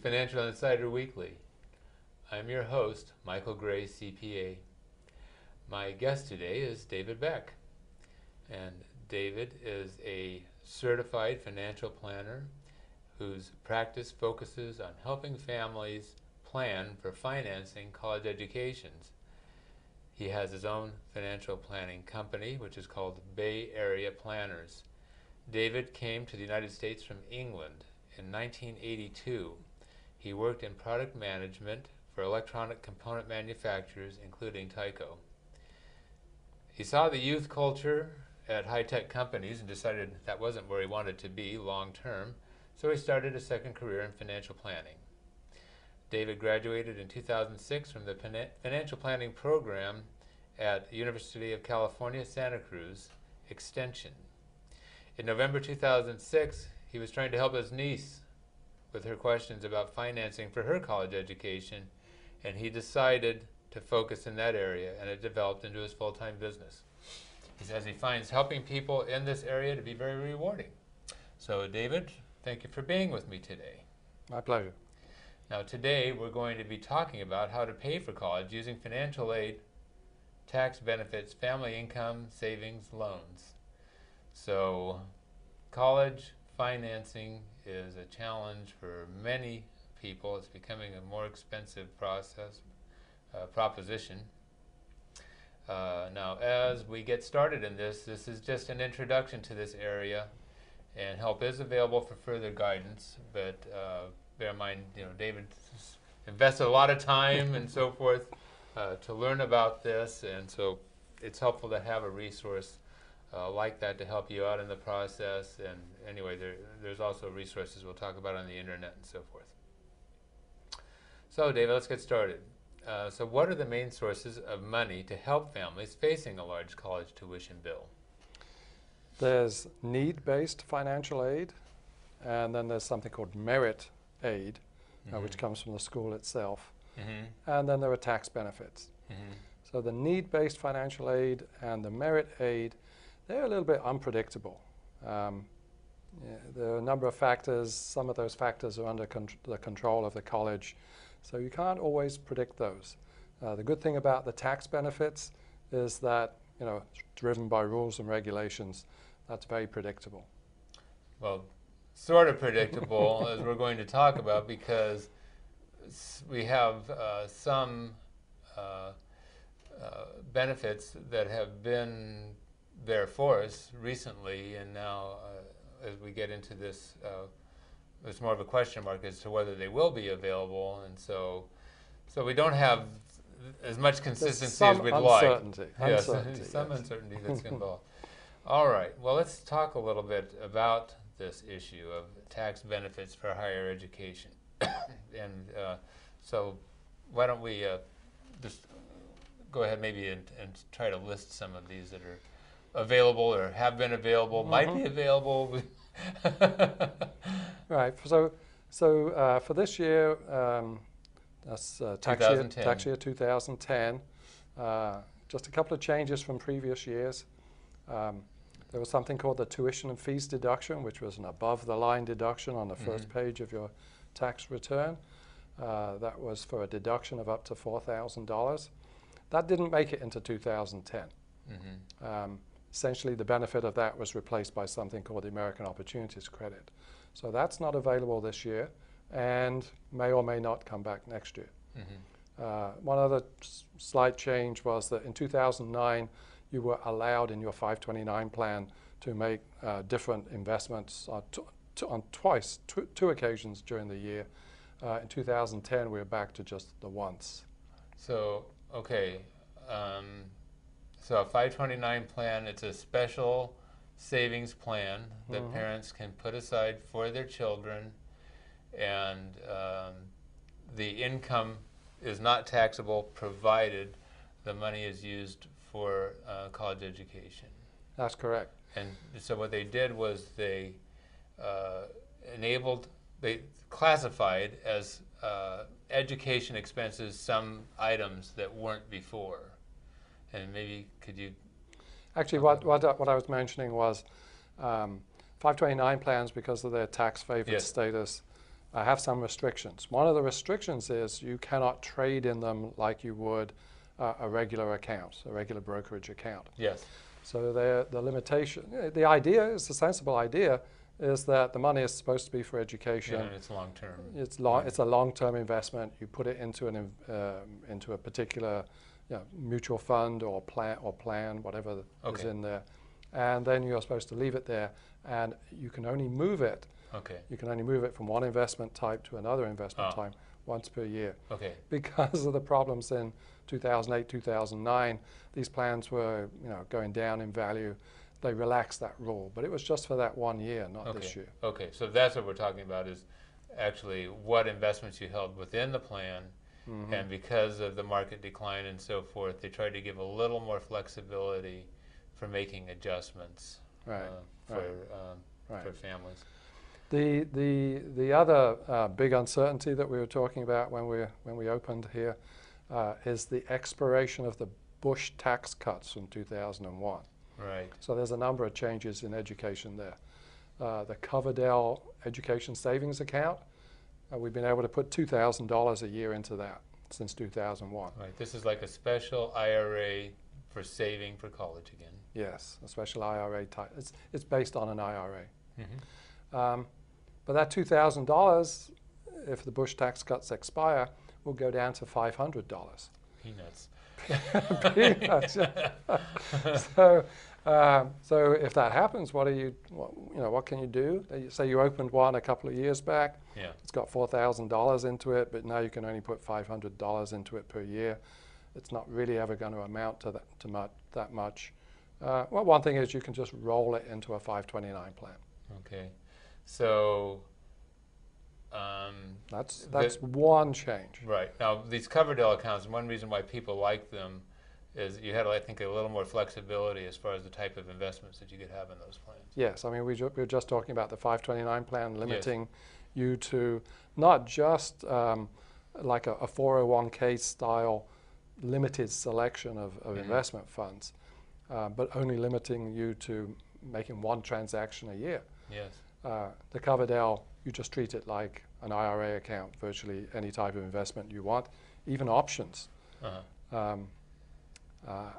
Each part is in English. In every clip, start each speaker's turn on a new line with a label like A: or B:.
A: Financial Insider Weekly. I'm your host, Michael Gray, CPA. My guest today is David Beck. And David is a certified financial planner whose practice focuses on helping families plan for financing college educations. He has his own financial planning company, which is called Bay Area Planners. David came to the United States from England in 1982. He worked in product management for electronic component manufacturers, including Tyco. He saw the youth culture at high-tech companies and decided that wasn't where he wanted to be long-term, so he started a second career in financial planning. David graduated in 2006 from the financial planning program at the University of California, Santa Cruz Extension. In November 2006, he was trying to help his niece with her questions about financing for her college education, and he decided to focus in that area, and it developed into his full-time business. He says he finds helping people in this area to be very rewarding. So David, thank you for being with me today.
B: My pleasure.
A: Now today we're going to be talking about how to pay for college using financial aid, tax benefits, family income, savings, loans. So college financing is a challenge for many people. It's becoming a more expensive proposition. Now, as we get started in this is just an introduction to this area, and help is available for further guidance. But bear in mind, David invested a lot of time and so forth to learn about this, and so it's helpful to have a resource like that to help you out in the process. And anyway, there's also resources we'll talk about on the internet and so forth. So David, let's get started. So what are the main sources of money to help families facing a large college tuition bill?
B: There's need-based financial aid, and then there's something called merit aid, which comes from the school itself. And then there are tax benefits. So the need-based financial aid and the merit aid, they're a little bit unpredictable. There are a number of factors. Some of those factors are under the control of the college, so you can't always predict those. The good thing about the tax benefits is that, driven by rules and regulations, that's very predictable.
A: Well, sort of predictable, as we're going to talk about, because we have some benefits that have been there for us recently, and now as we get into this, there's more of a question mark as to whether they will be available, and so we don't have as much consistency as we'd like. Yes, some uncertainty that's involved. All right, well, let's talk a little bit about this issue of tax benefits for higher education. And so why don't we just go ahead maybe and try to list some of these that are available or have been available, might be available.
B: Right. So for this year, that's tax year 2010. Just a couple of changes from previous years. There was something called the tuition and fees deduction, which was an above-the-line deduction on the first page of your tax return. That was for a deduction of up to $4,000. That didn't make it into 2010. Essentially, the benefit of that was replaced by something called the American Opportunities Credit. So that's not available this year, and may or may not come back next year. One other slight change was that in 2009, you were allowed in your 529 plan to make different investments on two occasions during the year. In 2010, we were back to just the once.
A: So, okay. So a 529 plan, it's a special savings plan that parents can put aside for their children, and the income is not taxable provided the money is used for college education.
B: That's correct.
A: And so what they did was they classified as education expenses some items that weren't before. And maybe could you...
B: Actually, what I was mentioning was 529 plans, because of their tax favored status, have some restrictions. One of the restrictions is you cannot trade in them like you would a regular account, a regular brokerage account.
A: Yes.
B: So the limitation, the idea is a sensible idea, is that the money is supposed to be for education.
A: And it's long term.
B: It's a long-term investment. You put it into into a particular mutual fund or plan, whatever is in there, and then you're supposed to leave it there, and you can only move it.
A: Okay.
B: You can only move it from one investment type to another investment type once per year.
A: Okay.
B: Because of the problems in 2008, 2009, these plans were going down in value. They relaxed that rule, but it was just for that 1 year, not this year.
A: Okay, so that's what we're talking about, is actually what investments you held within the plan, and because of the market decline and so forth, they tried to give a little more flexibility for making adjustments for families.
B: The other big uncertainty that we were talking about when we opened here is the expiration of the Bush tax cuts from 2001.
A: Right.
B: So there's a number of changes in education there. The Coverdell Education Savings Account, we've been able to put $2,000 a year into that since 2001.
A: Right. This is like a special IRA for saving for college again.
B: Yes, a special IRA type. It's based on an IRA. But that $2,000, if the Bush tax cuts expire, will go down to $500.
A: Peanuts.
B: Peanuts. So if that happens, what can you do? Say you opened one a couple of years back.
A: Yeah.
B: It's got $4,000 into it, but now you can only put $500 into it per year. It's not really ever going to amount to that much. Well, one thing is you can just roll it into a 529 plan.
A: Okay. So
B: that's one change.
A: Right. Now, these Coverdell accounts, one reason why people like them is you had, I think, a little more flexibility as far as the type of investments that you could have in those plans.
B: Yes. I mean, we were just talking about the 529 plan, limiting you to not just like a 401k style limited selection of investment funds, but only limiting you to making one transaction a year.
A: Yes.
B: The Coverdell, you just treat it like an IRA account, virtually any type of investment you want, even options, and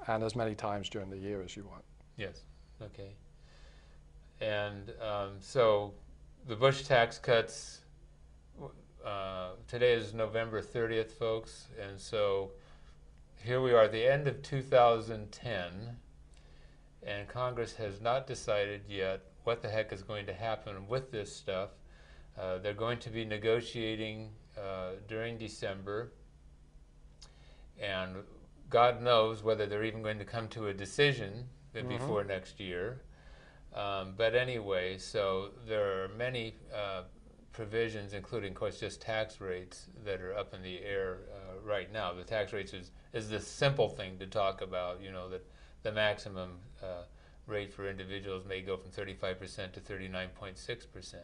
B: as many times during the year as you want.
A: Yes. Okay. And so the Bush tax cuts, today is November 30th, folks, and so here we are at the end of 2010, and Congress has not decided yet what the heck is going to happen with this stuff. They're going to be negotiating during December, and God knows whether they're even going to come to a decision before next year. But anyway, so there are many provisions, including, of course, just tax rates that are up in the air right now. The tax rates is the simple thing to talk about, that the maximum rate for individuals may go from 35% to 39.6%.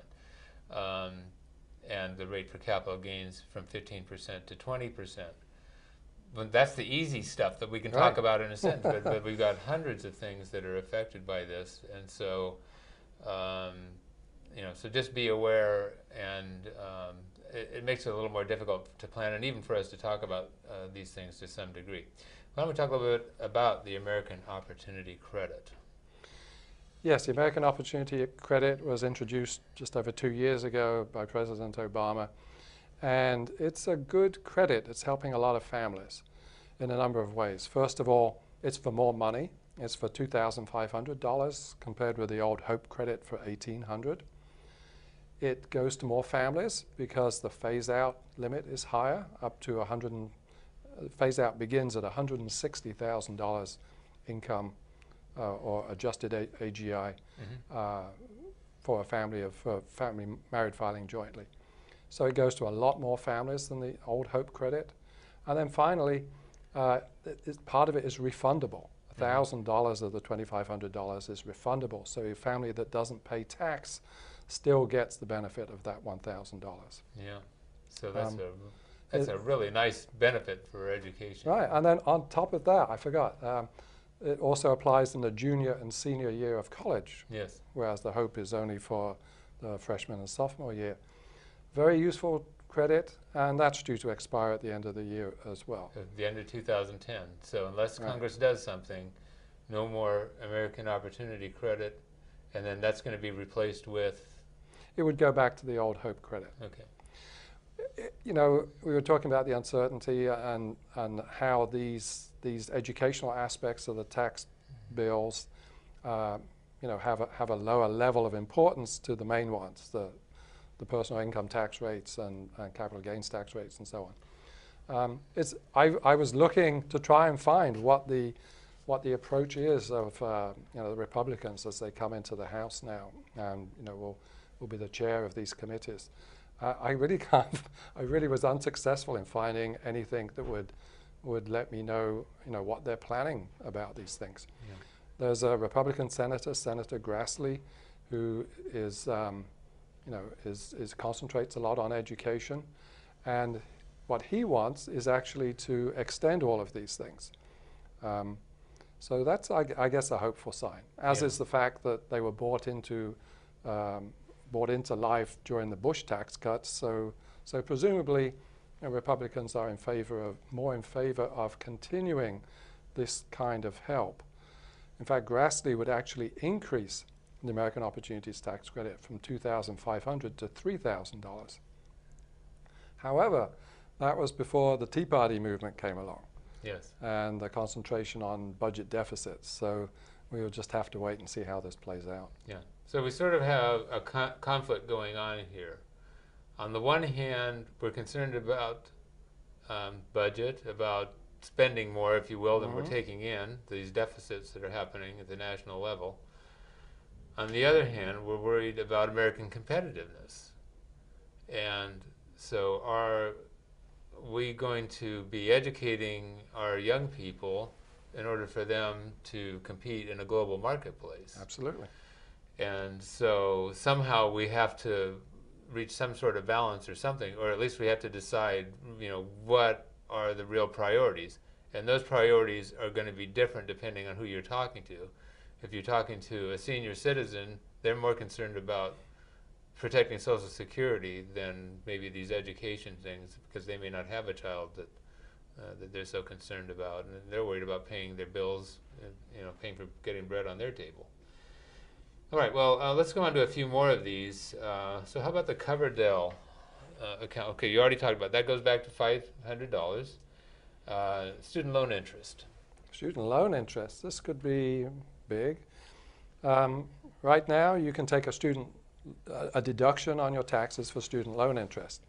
A: And the rate for capital gains from 15% to 20%. But that's the easy stuff that we can talk about in a sentence, but we've got hundreds of things that are affected by this, and so, so just be aware, and it makes it a little more difficult to plan, and even for us to talk about these things to some degree. Why don't we talk a little bit about the American Opportunity Credit?
B: Yes, the American Opportunity Credit was introduced just over 2 years ago by President Obama, and it's a good credit. It's helping a lot of families in a number of ways. First of all, it's for more money. It's for $2,500 compared with the old Hope credit for $1,800. It goes to more families because the phase-out limit is higher, up to phase-out begins at $160,000 income or adjusted AGI for a family married filing jointly. So it goes to a lot more families than the old Hope credit. And then finally, part of it is refundable. $1,000 of the $2,500 is refundable. So a family that doesn't pay tax still gets the benefit of that $1,000.
A: Yeah, so that's a really nice benefit for education.
B: Right, and then on top of that, I forgot, it also applies in the junior and senior year of college.
A: Yes.
B: Whereas the Hope is only for the freshman and sophomore year. very useful credit, and that's due to expire at the end of the year as well.
A: At the end of 2010. So unless
B: Right.
A: Congress does something, no more American Opportunity Credit, and then that's going to be replaced with,
B: It would go back to the old Hope credit.
A: okay.
B: You know, we were talking about the uncertainty and how these educational aspects of the tax bills, you know, have a lower level of importance to the main ones, the personal income tax rates and capital gains tax rates and so on. I was looking to try and find what the approach is of you know, the Republicans as they come into the House now, and you know, will be the chair of these committees. I really can't. I really was unsuccessful in finding anything that would let me know, you know, what they're planning about these things.
A: Yeah.
B: There's a Republican senator, Senator Grassley, who is, you know, concentrates a lot on education, and what he wants is actually to extend all of these things. So that's, I guess, a hopeful sign. As is the fact that they were brought into life during the Bush tax cuts. So presumably, you know, Republicans are more in favor of continuing this kind of help. In fact, Grassley would actually increase the American Opportunities Tax Credit from $2,500 to $3,000. However, that was before the Tea Party movement came along.
A: Yes.
B: And the concentration on budget deficits. So we will just have to wait and see how this plays out.
A: Yeah. So we sort of have a conflict going on here. On the one hand, we're concerned about budget, about spending more, if you will, than we're taking in, these deficits that are happening at the national level. On the other hand, we're worried about American competitiveness. And so are we going to be educating our young people in order for them to compete in a global marketplace?
B: Absolutely.
A: And so somehow we have to reach some sort of balance or something, or at least we have to decide, you know, what are the real priorities. And those priorities are going to be different depending on who you're talking to. If you're talking to a senior citizen, they're more concerned about protecting Social Security than maybe these education things, because they may not have a child that they're so concerned about, and they're worried about paying their bills, and, you know, paying for getting bread on their table. All right, well, let's go on to a few more of these. So how about the Coverdell account? Okay, you already talked about that. Goes back to $500. Student loan interest.
B: Student loan interest. This could be big. Right now, you can take a deduction on your taxes for student loan interest.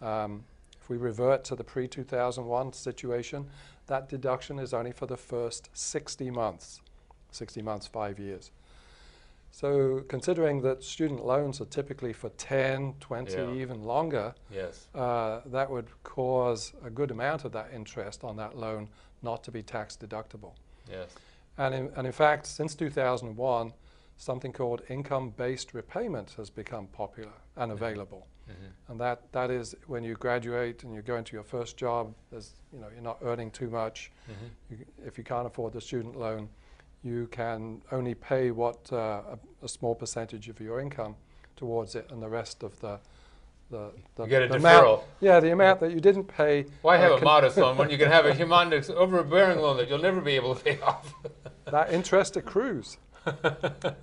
B: If we revert to the pre-2001 situation, that deduction is only for the first 60 months. 60 months, 5 years. So considering that student loans are typically for 10, 20, even longer,
A: yes,
B: that would cause a good amount of that interest on that loan not to be tax deductible.
A: Yes.
B: And in fact, since 2001, something called income-based repayment has become popular and available. And that is when you graduate and you go into your first job, you're not earning too much. If you can't afford the student loan, you can only pay what a small percentage of your income towards it, and the rest of the
A: you get a deferral.
B: Amount, the amount that you didn't pay.
A: Why have a modest loan when you can have a humongous, overbearing loan that you'll never be able to pay off?
B: That interest accrues.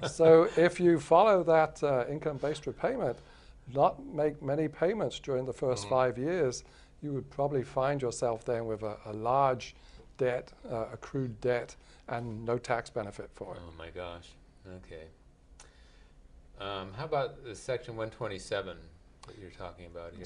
B: So if you follow that income-based repayment, not make many payments during the first 5 years, you would probably find yourself then with a large debt, accrued debt, and no tax benefit for it.
A: Oh my gosh. Okay. How about the Section 127 that you're talking about here?